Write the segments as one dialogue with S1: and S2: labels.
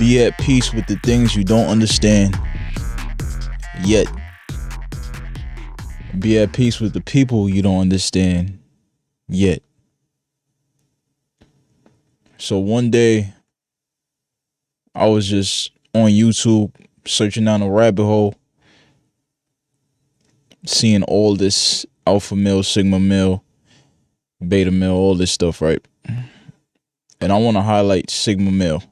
S1: Be at peace with the things you don't understand yet. Be at peace with the people you don't understand yet. So one day, I was just on YouTube searching down a rabbit hole, seeing all this alpha male, sigma male, beta male, all this stuff, right? And I want to highlight sigma male.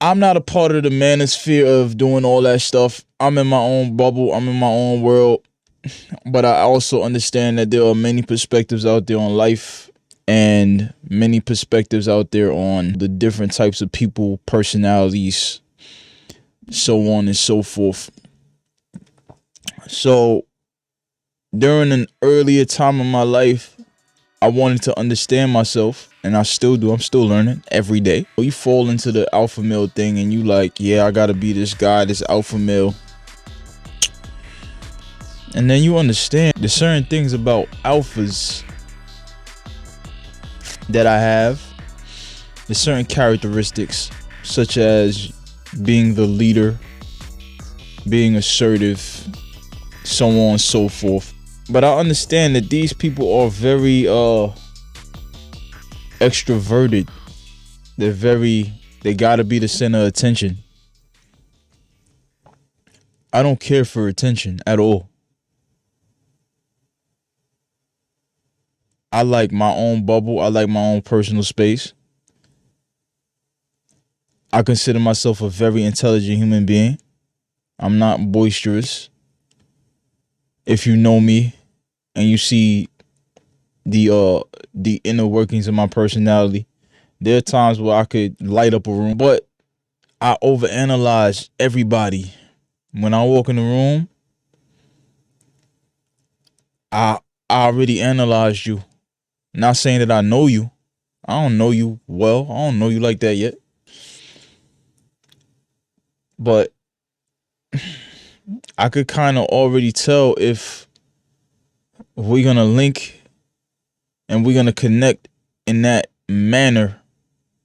S1: I'm not a part of the manosphere of doing all that stuff. I'm in my own bubble. I'm in my own world. But I also understand that there are many perspectives out there on life and many perspectives out there on the different types of people, personalities, so on and so forth. So during an earlier time in my life, I wanted to understand myself, and I still do. I'm still learning every day. You fall into the alpha male thing and you like, yeah, I gotta be this guy, this alpha male. And then you understand there's certain things about alphas that I have. There's certain characteristics, such as being the leader, being assertive, so on and so forth. But I understand that these people are very extroverted. They gotta be the center of attention. I don't care for attention at all. I like my own bubble. I like my own personal space. I consider myself a very intelligent human being. I'm not boisterous. If you know me and you see the inner workings of my personality, there are times where I could light up a room, but I overanalyze everybody. When I walk in the room, I already analyzed you. Not saying that I know you. I don't know you well. I don't know you like that yet. But I could kind of already tell if we're going to link and we're going to connect in that manner,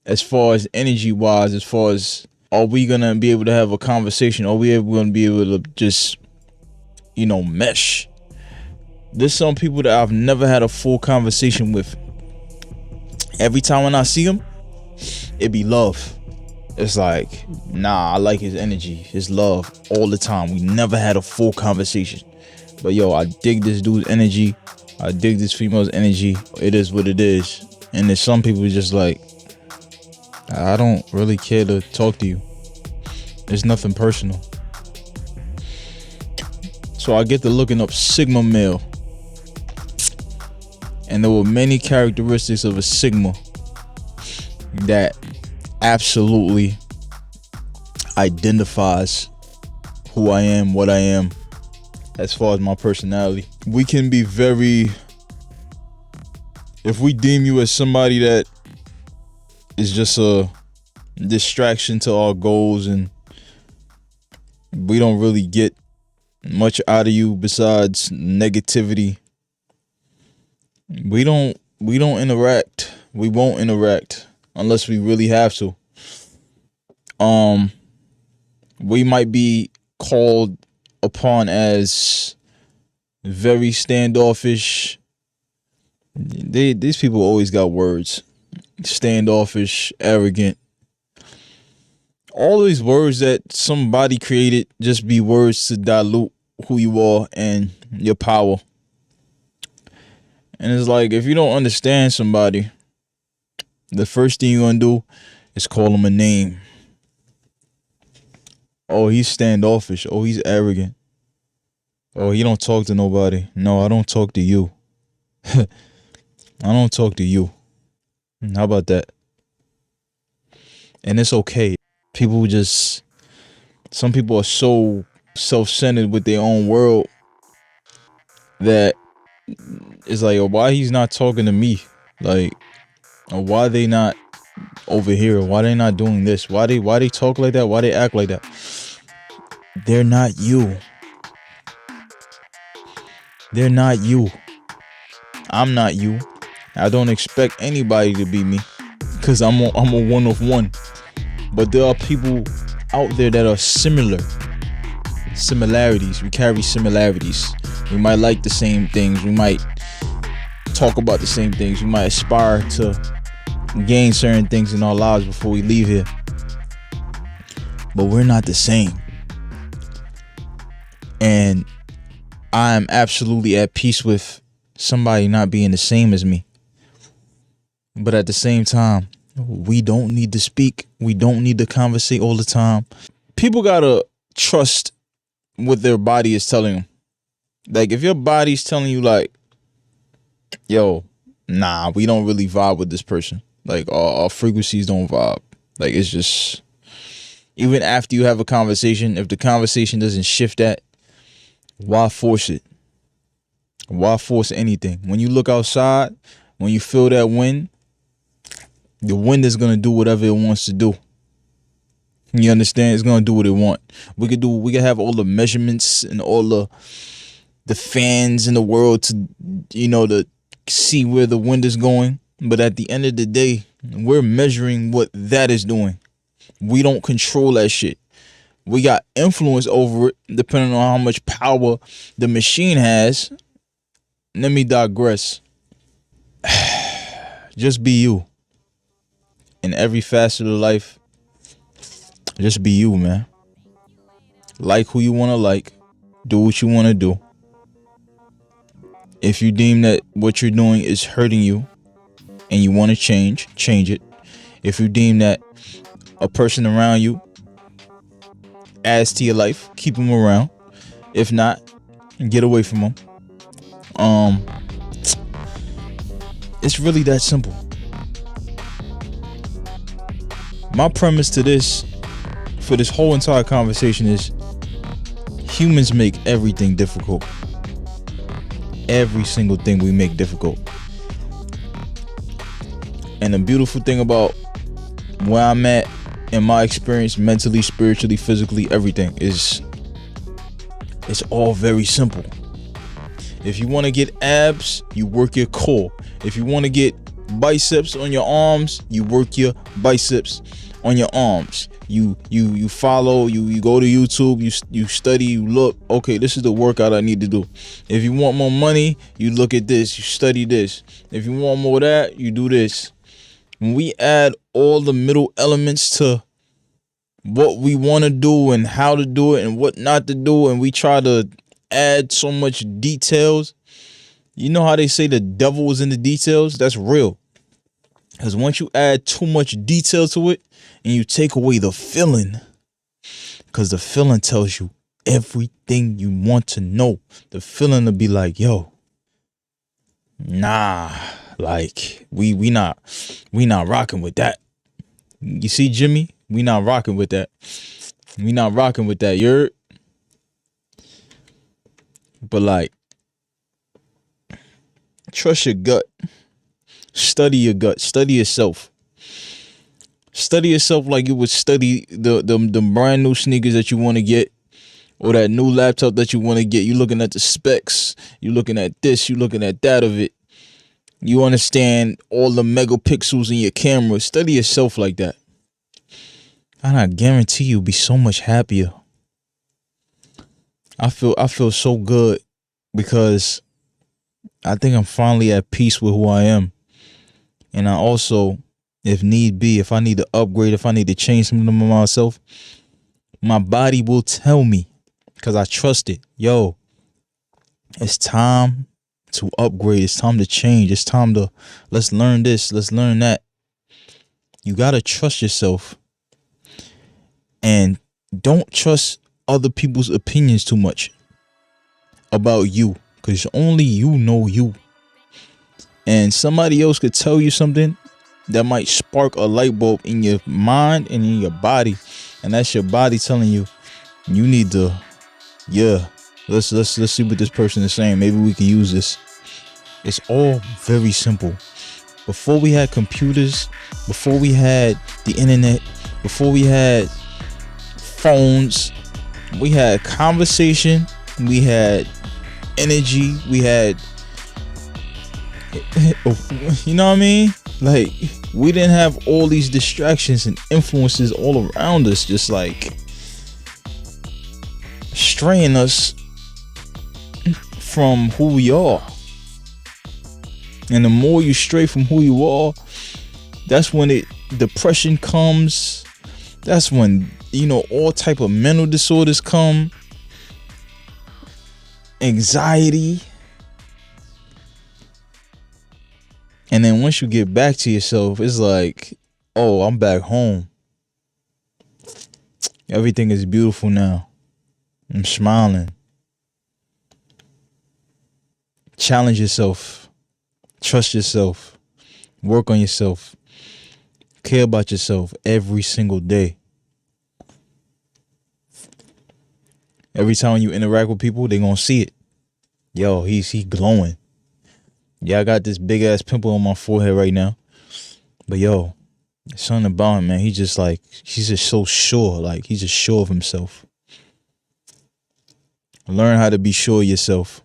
S1: as far as energy wise, as far as are we going to be able to have a conversation? Are we going to be able to just, mesh? There's some people that I've never had a full conversation with. Every time when I see them, it be love. It's like, nah, I like his energy, his love all the time. We never had a full conversation. But yo, I dig this dude's energy. I dig this female's energy. It is what it is. And there's some people just like, I don't really care to talk to you. It's nothing personal. So I get to looking up Sigma male. And there were many characteristics of a Sigma that absolutely identifies who I am, what I am, as far as my personality. We can be if we deem you as somebody that is just a distraction to our goals and we don't really get much out of you besides negativity, we don't interact. We won't interact unless we really have to. We might be called upon as very standoffish. These people always got words. Standoffish, arrogant. All these words that somebody created just be words to dilute who you are and your power. And it's like, if you don't understand somebody, the first thing you're going to do is call them a name. Oh, he's standoffish. Oh, he's arrogant. Oh, he don't talk to nobody. No, I don't talk to you. I don't talk to you. How about that? And it's okay. Some people are so self-centered with their own world that it's like, oh, why he's not talking to me? Like, or why they not over here? Why they not doing this? Why they talk like that? Why they act like that? They're not you. They're not you. I'm not you. I don't expect anybody to be me. because I'm a one of one. But there are people out there that are similarities. We carry similarities. We might like the same things. We might talk about the same things. We might aspire to gain certain things in our lives before we leave here. But we're not the same. And I am absolutely at peace with somebody not being the same as me. But at the same time, we don't need to speak. We don't need to conversate all the time. People gotta trust what their body is telling them. Like, if your body's telling you, like, yo, nah, we don't really vibe with this person. Like, our frequencies don't vibe. Like, it's just, even after you have a conversation, if the conversation doesn't shift that, why force it? Why force anything? When you look outside, when you feel that wind, the wind is going to do whatever it wants to do. You understand? It's going to do what it wants. We could have all the measurements and all the fans in the world to, to see where the wind is going. But at the end of the day, we're measuring what that is doing. We don't control that shit. We got influence over it depending on how much power the machine has. Let me digress. Just be you. In every facet of life, just be you, man. Like who you want to like. Do what you want to do. If you deem that what you're doing is hurting you and you want to change it. If you deem that a person around you adds to your life, keep them around. If not, get away from them. It's really that simple. My premise to this, for this whole entire conversation, is humans make everything difficult. Every single thing we make difficult. And the beautiful thing about where I'm at in my experience, mentally, spiritually, physically, everything, is it's all very simple. If you want to get abs, you work your core. If you want to get biceps on your arms, you work your biceps on your arms. You follow, you go to YouTube, you study, you look, okay, this is the workout I need to do. If you want more money, you look at this, you study this. If you want more of that, you do this. When we add all the middle elements to what we want to do and how to do it and what not to do, and we try to add so much details, you know how they say the devil is in the details? That's real. Because once you add too much detail to it and you take away the feeling, because the feeling tells you everything you want to know. The feeling will be like, yo, nah, like we not rocking with that. You see, Jimmy, we not rocking with that. We not rocking with that. You're, but like, trust your gut. Study your gut. Study yourself. Study yourself like you would study the brand new sneakers that you want to get, or that new laptop that you want to get. You looking at the specs. You looking at this. You looking at that of it. You understand all the megapixels in your camera. Study yourself like that. And I guarantee you'll be so much happier. I feel so good because I think I'm finally at peace with who I am. And I also, if need be, if I need to upgrade, if I need to change something about myself, my body will tell me because I trust it. Yo, it's time to upgrade. It's time to change. It's time to, let's learn this. Let's learn that. You got to trust yourself and don't trust other people's opinions too much about you, because only you know you. And somebody else could tell you something that might spark a light bulb in your mind and in your body, and that's your body telling you you need to, let's see what this person is saying. Maybe we can use this. It's all very simple. Before we had computers, before we had the internet, before we had phones, we had conversation, we had energy, we had, you know what I mean? Like, we didn't have all these distractions and influences all around us, just like straying us from who we are. And the more you stray from who you are, that's when depression comes. That's when, all type of mental disorders come. Anxiety. And then once you get back to yourself, it's like, oh, I'm back home. Everything is beautiful now. I'm smiling. Challenge yourself. Trust yourself. Work on yourself. Care about yourself every single day. Every time you interact with people, they're going to see it. Yo, he's glowing. Yeah, I got this big ass pimple on my forehead right now. But yo, there's something about him, man. He's just so sure. Like, he's just sure of himself. Learn how to be sure of yourself.